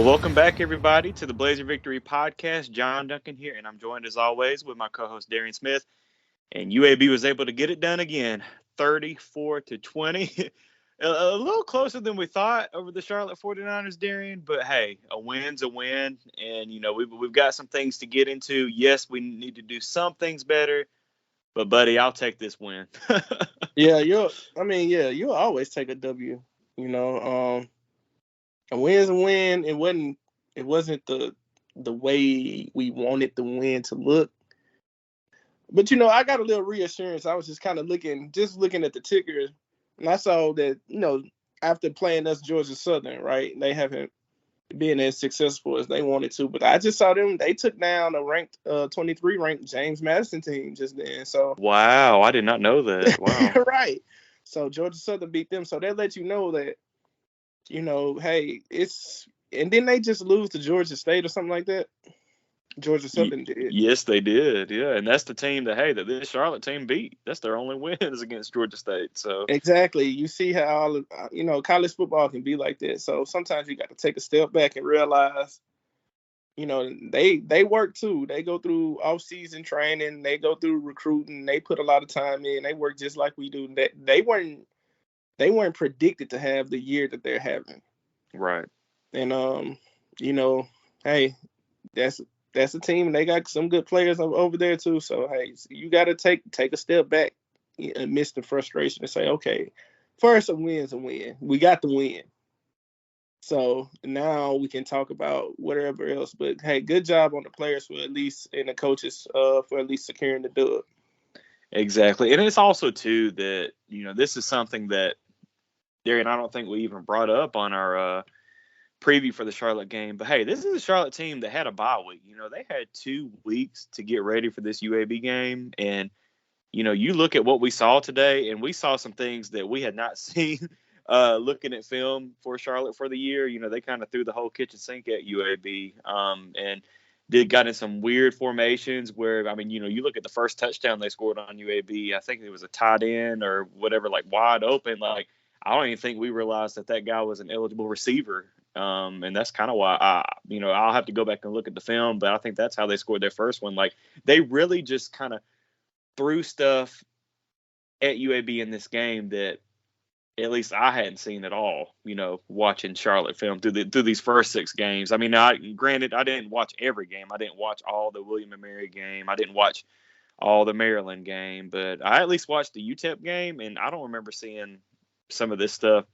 welcome back, everybody, to the Blazer Victory Podcast. John Duncan here, and I'm joined as always with my co-host Darian Smith. And UAB was able to get it done again, 34-20. A little closer than we thought over the Charlotte 49ers, Darian. But hey, a win's a win, and we've got some things to get into. Yes, we need to do some things better, but buddy, I'll take this win. Yeah, you'll always take a W. You know, a win's a win. It wasn't the way we wanted the win to look. But I got a little reassurance. I was just kind of looking at the tickers, and I saw that after playing us Georgia Southern, right, they haven't been as successful as they wanted to. But I just saw them; they took down a ranked 23 ranked James Madison team just then. So Wow, I did not know that. Wow. right. So Georgia Southern beat them. So that let you know that hey, it's and then they just lose to Georgia State or something like that. Georgia Southern did. Yes, they did. Yeah, and that's the team that this Charlotte team beat. That's their only win is against Georgia State. So Exactly. You see how college football can be like that. So sometimes you got to take a step back and realize, they work too. They go through off-season training. They go through recruiting. They put a lot of time in. They work just like we do. They weren't predicted to have the year that they're having. right. And hey, that's a team, and they got some good players over there too. So hey, you got to take a step back amidst the frustration and say, okay, first a win's a win. We got the win. So now we can talk about whatever else. But hey, good job on the players and the coaches for at least securing the dub. Exactly. And it's also too that, this is something that Darian, I don't think we even brought up on our preview for the Charlotte game. But hey, this is a Charlotte team that had a bye week. They had 2 weeks to get ready for this UAB game. And, you look at what we saw today, and we saw some things that we had not seen looking at film for Charlotte for the year. They kind of threw the whole kitchen sink at UAB and got in some weird formations where, you look at the first touchdown they scored on UAB. I think it was a tight end or whatever, like wide open. Like, I don't even think we realized that guy was an eligible receiver. And that's kind of why I'll have to go back and look at the film, but I think that's how they scored their first one. Like, they really just kind of threw stuff at UAB in this game that at least I hadn't seen at all, watching Charlotte film through these first 6 games. Granted, I didn't watch every game. I didn't watch all the William and Mary game. I didn't watch all the Maryland game, but I at least watched the UTEP game, and I don't remember seeing some of this stuff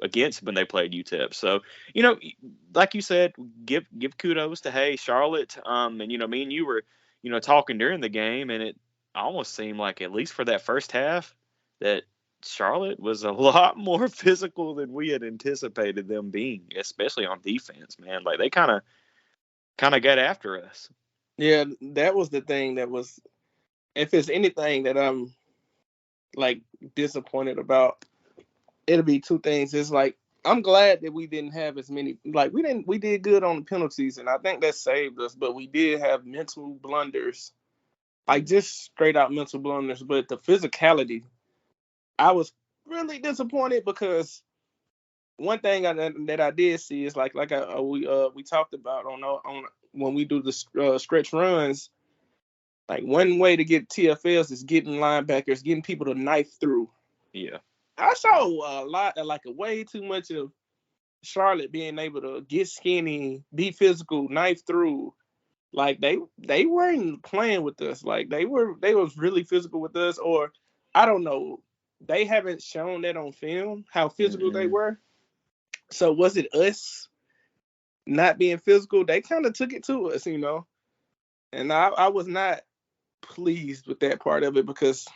against when they played UTEP. So, like you said, give kudos to, hey, Charlotte. And, me and you were, talking during the game, and it almost seemed like, at least for that first half, that Charlotte was a lot more physical than we had anticipated them being, especially on defense, man. Like, they kind of got after us. Yeah, that was the thing that was, if it's anything that I'm like disappointed about, it'll be 2 things. It's like, I'm glad that we didn't have as many, like we did good on the penalties, and I think that saved us, but we did have mental blunders, like just straight out mental blunders. But the physicality, I was really disappointed, because one thing that I did see is like we talked about on when we do the stretch runs, like one way to get TFLs is getting linebackers, getting people to knife through. Yeah. I saw a lot, like a way too much of Charlotte being able to get skinny, be physical, knife through. Like they weren't playing with us. Like they was really physical with us, or I don't know. They haven't shown that on film how physical they were. So was it us not being physical? They kind of took it to us, and I was not pleased with that part of it, because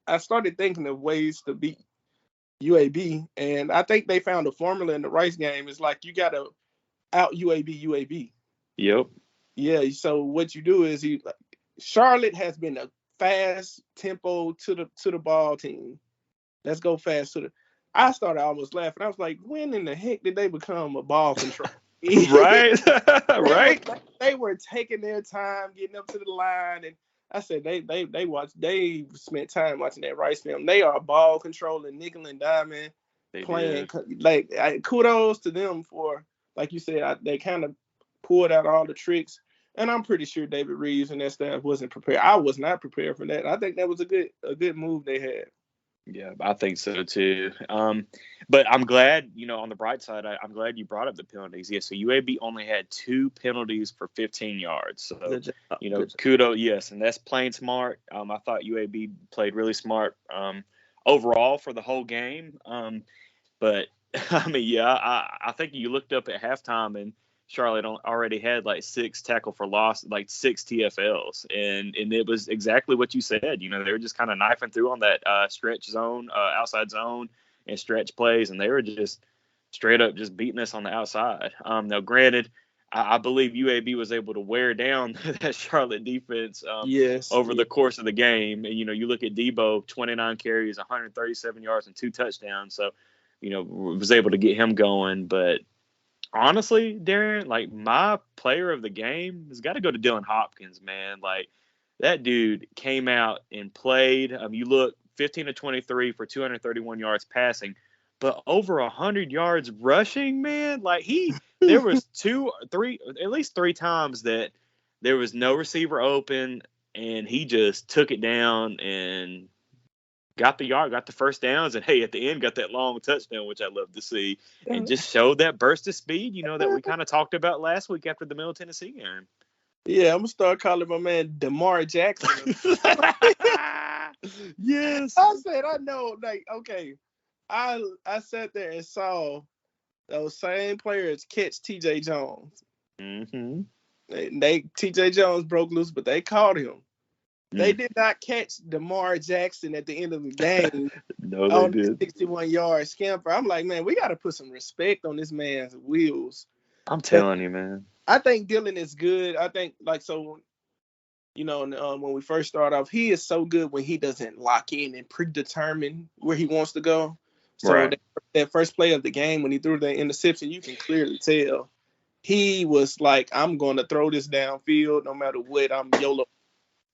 I started thinking of ways to beat UAB, and I think they found a formula in the Rice game. It's like, you got to out UAB. Yep. Yeah, so what you do is Charlotte has been a fast tempo to the ball team. Let's go fast to the. I started almost laughing. I was like, when in the heck did they become a ball control? Right. Right. They were taking their time getting up to the line, and I said they spent time watching that Rice film. They are ball controlling, nickel and diamond. They playing. did. Like, kudos to them for, like you said, they kind of pulled out all the tricks. And I'm pretty sure David Reeves and that staff wasn't prepared. I was not prepared for that. I think that was a good move they had. Yeah, I think so too. But I'm glad, on the bright side, I'm glad you brought up the penalties. Yeah, so UAB only had 2 penalties for 15 yards. So, Good job. Good job. kudos, yes, and that's playing smart. I thought UAB played really smart overall for the whole game. But I mean, yeah, I think you looked up at halftime and Charlotte already had like 6 tackle for loss, like 6 TFLs, and it was exactly what you said. They were just kind of knifing through on that stretch zone, outside zone, and stretch plays, and they were just straight up just beating us on the outside. Now, granted, I believe UAB was able to wear down that Charlotte defense Yes. over the course of the game. And, you look at Debo, 29 carries, 137 yards, and 2 touchdowns. So, was able to get him going. But honestly, Darren, like my player of the game has got to go to Dylan Hopkins, man. Like that dude came out and played. You look 15 to 23 for 231 yards passing, but over 100 yards rushing, man. Like there was 2, 3, at least 3 times that there was no receiver open, and he just took it down and got the first downs, and hey, at the end got that long touchdown, which I love to see, and just showed that burst of speed, that we kind of talked about last week after the Middle Tennessee game. Yeah, I'm gonna start calling my man DeMar Jackson. Yes. I said, I know, like, okay. I sat there and saw those same players catch TJ Jones. Mm-hmm. TJ Jones broke loose, but they caught him. They did not catch DeMar Jackson at the end of the game. No, they On did. the 61-yard scamper. I'm like, man, we got to put some respect on this man's wheels. I'm telling you, man. I think Dylan is good. I think, like, so, when we first start off, he is so good when he doesn't lock in and predetermine where he wants to go. So Right. that first play of the game, when he threw that interception, you can clearly tell he was like, I'm going to throw this downfield no matter what. I'm YOLO.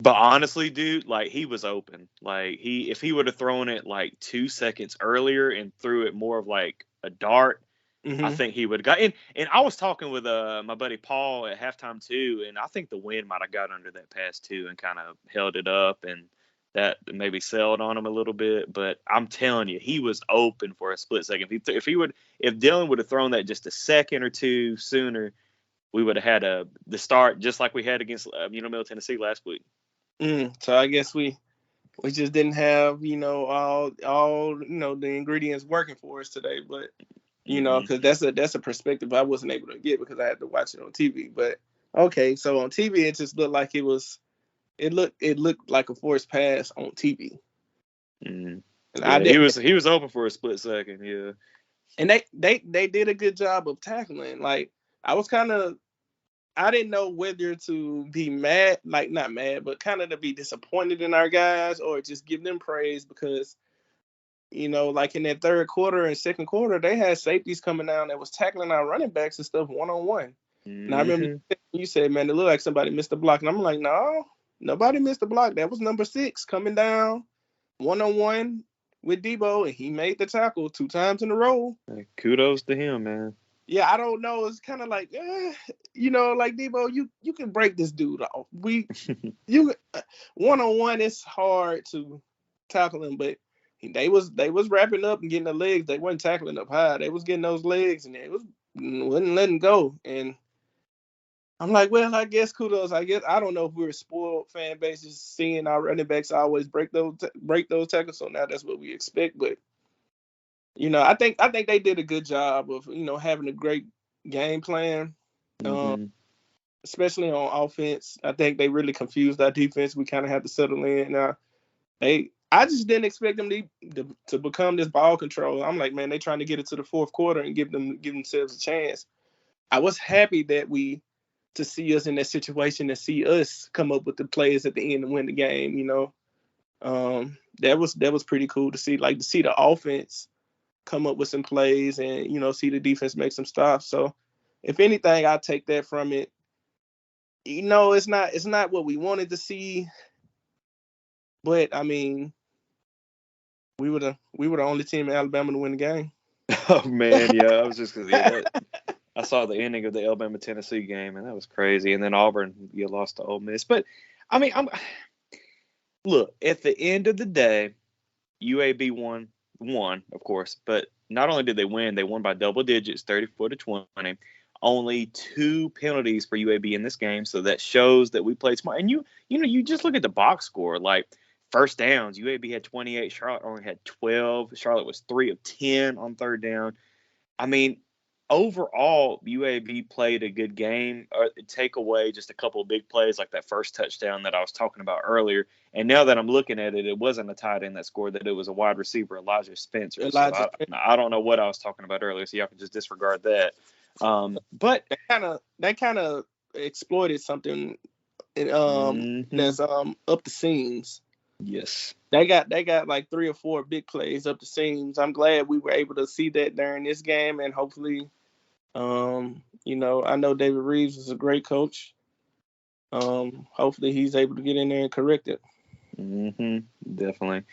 But honestly, dude, like he was open. Like if he would have thrown it like 2 seconds earlier and threw it more of like a dart, I think he would have got in. And I was talking with my buddy Paul at halftime too, and I think the wind might have got under that pass too and kind of held it up, and that maybe sailed on him a little bit. But I'm telling you, he was open for a split second. If Dylan would have thrown that just a second or two sooner, we would have had the start just like we had against Middle Tennessee last week. So I guess we just didn't have all the ingredients working for us today, but because that's a perspective I wasn't able to get because I had to watch it on TV. But okay, so on TV it just looked like it looked like a forced pass on TV. And he was open for a split second, yeah. And they did a good job of tackling. Like I didn't know whether to be mad, like not mad, but kind of to be disappointed in our guys or just give them praise because, like in that third quarter and second quarter, they had safeties coming down that was tackling our running backs and stuff one-on-one. And I remember you said, man, it looked like somebody missed the block. And I'm like, no, nobody missed the block. That was number 6 coming down one-on-one with Debo, and he made the tackle 2 times in a row. Kudos to him, man. Yeah, I don't know. It's kind of like, like Debo, you can break this dude off. You one-on-one, it's hard to tackle him, but they was wrapping up and getting the legs. They wasn't tackling up high. They was getting those legs, and wasn't letting go. And I'm like, well, I guess kudos. I guess I don't know if we're spoiled fan bases seeing our running backs always break those tackles. So now that's what we expect, but. I think they did a good job of having a great game plan, especially on offense. I think they really confused our defense. We kind of had to settle in. I just didn't expect them to become this ball control. I'm like, man, they trying to get it to the fourth quarter and give themselves a chance. I was happy to see us in that situation and see us come up with the plays at the end and win the game. That was pretty cool to see. Like to see the offense come up with some plays and see the defense make some stops. So if anything, I take that from it. It's not what we wanted to see, but I mean, we were the only team in Alabama to win the game. Oh man, yeah, I was just because I saw the ending of the Alabama Tennessee game, and that was crazy. And then Auburn, you lost to Ole Miss. But I mean, look, at the end of the day, UAB won, of course. But not only did they won by double digits, 34-20. Only 2 penalties for UAB in this game, so that shows that we played smart. And you just look at the box score, like first downs. UAB had 28, Charlotte only had 12. Charlotte was 3 of 10 on third down. I mean, overall, UAB played a good game. Take away just a couple of big plays like that first touchdown that I was talking about earlier. And now that I'm looking at it, it wasn't a tight end that scored that. It was a wide receiver, Elijah Spencer. So I don't know what I was talking about earlier, so y'all can just disregard that. But that kind of exploited something that's up the seams. Yes. They got like 3 or 4 big plays up the seams. I'm glad we were able to see that during this game, and hopefully, I know David Reeves is a great coach. Hopefully he's able to get in there and correct it. Definitely.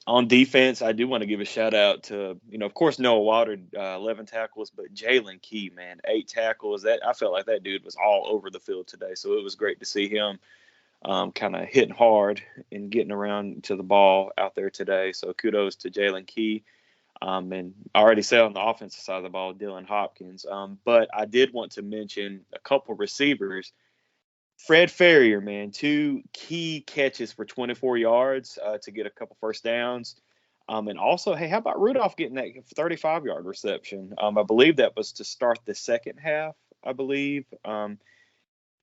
On defense, I do want to give a shout out to, of course, Noah Water, 11 tackles, but Jalen Key, man, 8 tackles. That I felt like that dude was all over the field today, so it was great to see him kind of hitting hard and getting around to the ball out there today. So kudos to Jalen Key. And I already said on the offensive side of the ball, Dylan Hopkins. But I did want to mention a couple receivers. Fred Ferrier, man, 2 key catches for 24 yards to get a couple first downs. And also, hey, how about Rudolph getting that 35-yard reception? I believe that was to start the second half, I believe.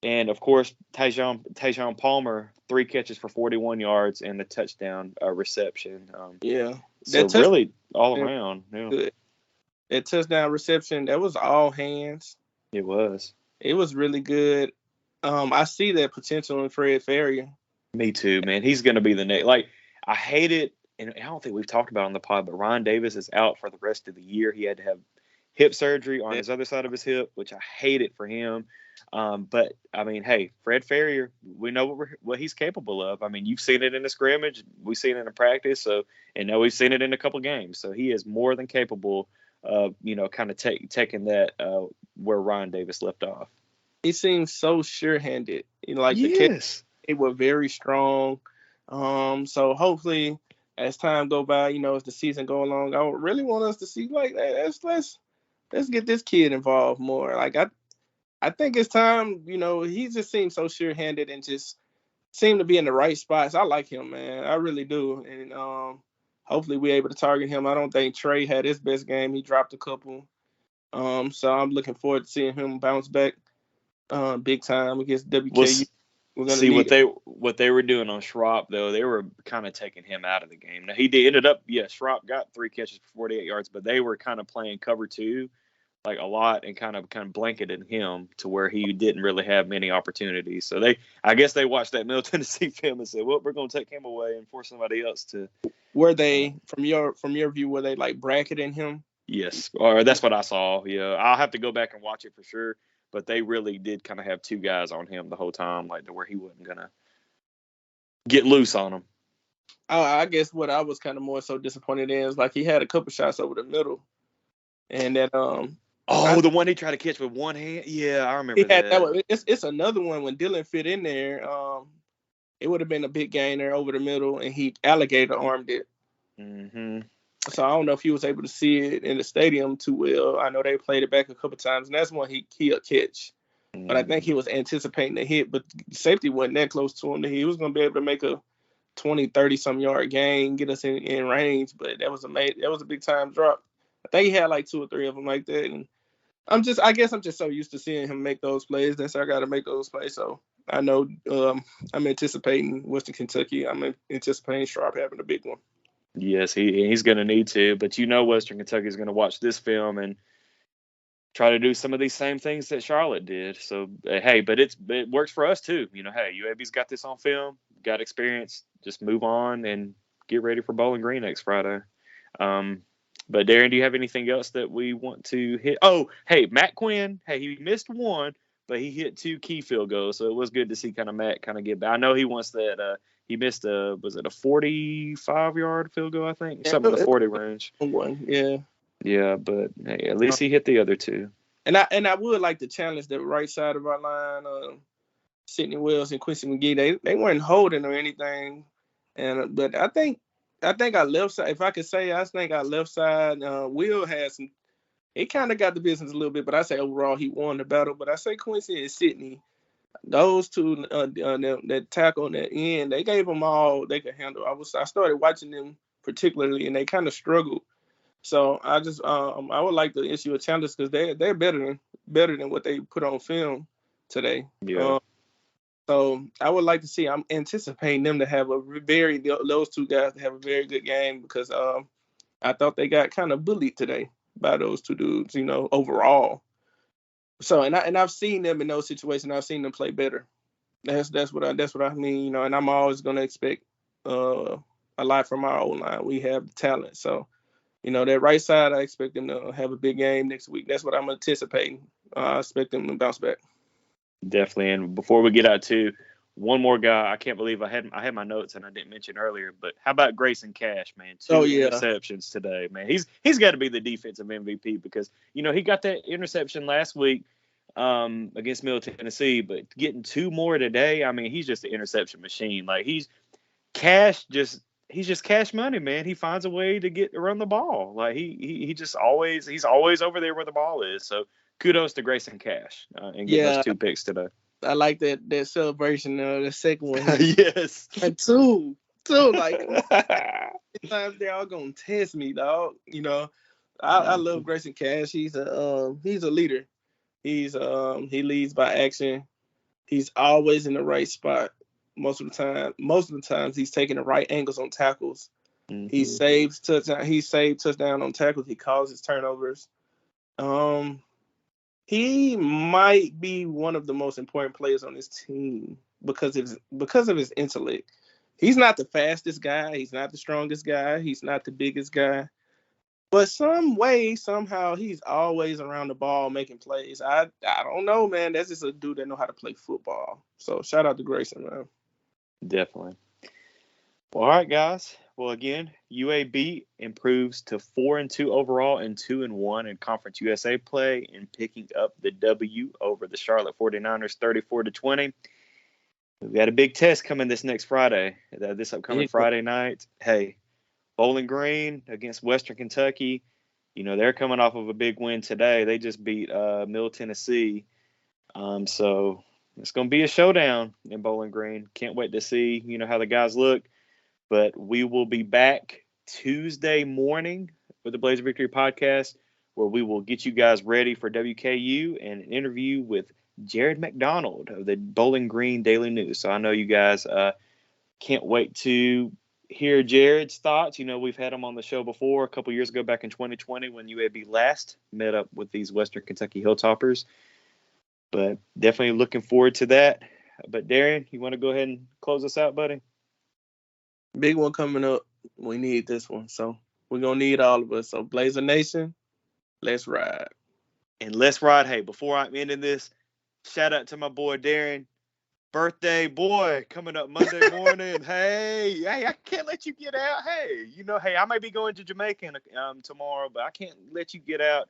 And, of course, Tajon Palmer, 3 catches for 41 yards and the touchdown reception. Yeah. So really all around. Yeah. That touchdown reception, that was all hands. It was. It was really good. I see that potential in Fred Ferrier. Me too, man. He's going to be the next. Like, I hate it, and I don't think we've talked about it on the pod, but Ryan Davis is out for the rest of the year. He had to have hip surgery on his other side of his hip, which I hate it for him. But I mean, hey, Fred Ferrier, we know what he's capable of. I mean, you've seen it in the scrimmage, we've seen it in practice, and now we've seen it in a couple games. So he is more than capable of, kind of taking that where Ryan Davis left off. He seems so sure-handed. Yes. The kids, they were very strong. So hopefully, as time go by, as the season go along, I would really want us to see like let's get this kid involved more. Like I think it's time. He just seems so sure-handed and just seemed to be in the right spots. I like him, man. I really do. And hopefully we're able to target him. I don't think Trey had his best game. He dropped a couple. So I'm looking forward to seeing him bounce back big time against WKU. We're gonna see what they were doing on Schropp, though. They were kind of taking him out of the game. Now ended up, Schropp got 3 catches for 48 yards, but they were kind of playing cover 2 like a lot and kind of blanketed him to where he didn't really have many opportunities. So I guess they watched that Middle Tennessee film and said, well, we're going to take him away and force somebody else to. Were they, from your view, were they like bracketing him? Yes, or that's what I saw. Yeah, I'll have to go back and watch it for sure. But they really did kind of have 2 guys on him the whole time, like to where he wasn't gonna get loose on him. I guess what I was kind of more so disappointed in is like he had a couple shots over the middle, and that the one he tried to catch with one hand. Yeah, I remember that. It's another one when Dylan fit in there. It would have been a big gainer over the middle, and he alligator armed it. Mm-hmm. So I don't know if he was able to see it in the stadium too well. I know they played it back a couple times, and that's one he'll catch. Mm-hmm. But I think he was anticipating the hit, but safety wasn't that close to him that he was going to be able to make a 20, 30-some yard gain, get us in range. But that was a big time drop. I think he had like 2 or 3 of them like that. And I guess I'm just so used to seeing him make those plays. That's how I got to make those plays. So I know I'm anticipating Western Kentucky. I'm anticipating Sharp having a big one. Yes, he's going to need to. But Western Kentucky is going to watch this film and try to do some of these same things that Charlotte did. So, hey, but it works for us too. Hey, UAB's got this on film, got experience. Just move on and get ready for Bowling Green next Friday. But Darren, do you have anything else that we want to hit? Oh, hey, Matt Quinn. Hey, he missed one, but he hit 2 key field goals. So it was good to see Matt get back. I know he wants that. He missed was it a 45-yard field goal? I think something in the 40 range. One, yeah. Yeah, but hey, at least he hit the other two. And I would like to challenge the right side of our line, Sidney Wells and Quincy McGee. They weren't holding or anything, and but I think our left side. If I could say, I think our left side. Will has some. He kind of got the business a little bit, but I say overall he won the battle. But I say Quincy and Sidney, those two that tackle on that end, they gave them all they could handle. I started watching them particularly, and they kind of struggled. So I would like to issue a challenge because they're better than what they put on film today. Yeah. So I would like to see. I'm anticipating them to have those two guys to have a very good game because I thought they got kind of bullied today by those two dudes. Overall. So and I've seen them in those situations. I've seen them play better. That's what I mean. And I'm always gonna expect a lot from our old line. We have the talent. So that right side, I expect them to have a big game next week. That's what I'm anticipating. I expect them to bounce back. Definitely. And before we get out to one more guy, I can't believe I had my notes and I didn't mention earlier, but how about Grayson Cash, man? Two interceptions today, man. He's got to be the defensive MVP because he got that interception last week against Middle Tennessee, but getting two more today, I mean, he's just an interception machine. Like he's just cash money, man. He finds a way to run the ball. Like he's always over there where the ball is. So kudos to Grayson Cash and getting those two picks today. I like that celebration. The second one, yes, and two. Like times they all gonna test me, dog. I love Grayson Cash. He's a leader. He leads by action. He's always in the right spot. Most of the times he's taking the right angles on tackles. Mm-hmm. He saved touchdown on tackles. He causes turnovers. He might be one of the most important players on this team because of his intellect. He's not the fastest guy. He's not the strongest guy. He's not the biggest guy. But somehow, he's always around the ball making plays. I don't know, man. That's just a dude that know how to play football. So shout out to Grayson, man. Definitely. Well, all right, guys. Well, again, UAB improves to 4-2 overall and 2-1 in Conference USA play and picking up the W over the Charlotte 49ers 34-20. We've got a big test coming this next Friday, this upcoming Friday night. Hey, Bowling Green against Western Kentucky. They're coming off of a big win today. They just beat Middle Tennessee. So it's going to be a showdown in Bowling Green. Can't wait to see, how the guys look. But we will be back Tuesday morning with the Blazer Victory podcast, where we will get you guys ready for WKU and an interview with Jared McDonald of the Bowling Green Daily News. So I know you guys can't wait to hear Jared's thoughts. We've had him on the show before a couple years ago back in 2020 when UAB last met up with these Western Kentucky Hilltoppers. But definitely looking forward to that. But Darian, you want to go ahead and close us out, buddy? Big one coming up. We need this one. So we're going to need all of us. So Blazer Nation, let's ride. And let's ride. Hey, before I'm ending this, shout out to my boy Darren. Birthday boy coming up Monday morning. hey, I can't let you get out. Hey, I might be going to Jamaica tomorrow, but I can't let you get out.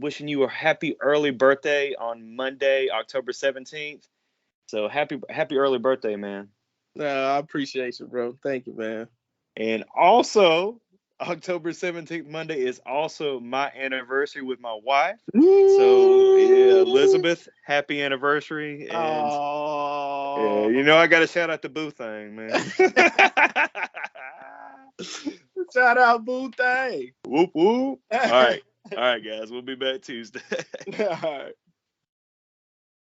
Wishing you a happy early birthday on Monday, October 17th. So happy early birthday, man. I appreciate you, bro. Thank you, man. And also, October 17th, Monday, is also my anniversary with my wife. Woo! So, yeah, Elizabeth, happy anniversary. And, I got to shout out the Boo Thing, man. Shout out Boo Thing. Whoop, whoop. All right, guys. We'll be back Tuesday. All right.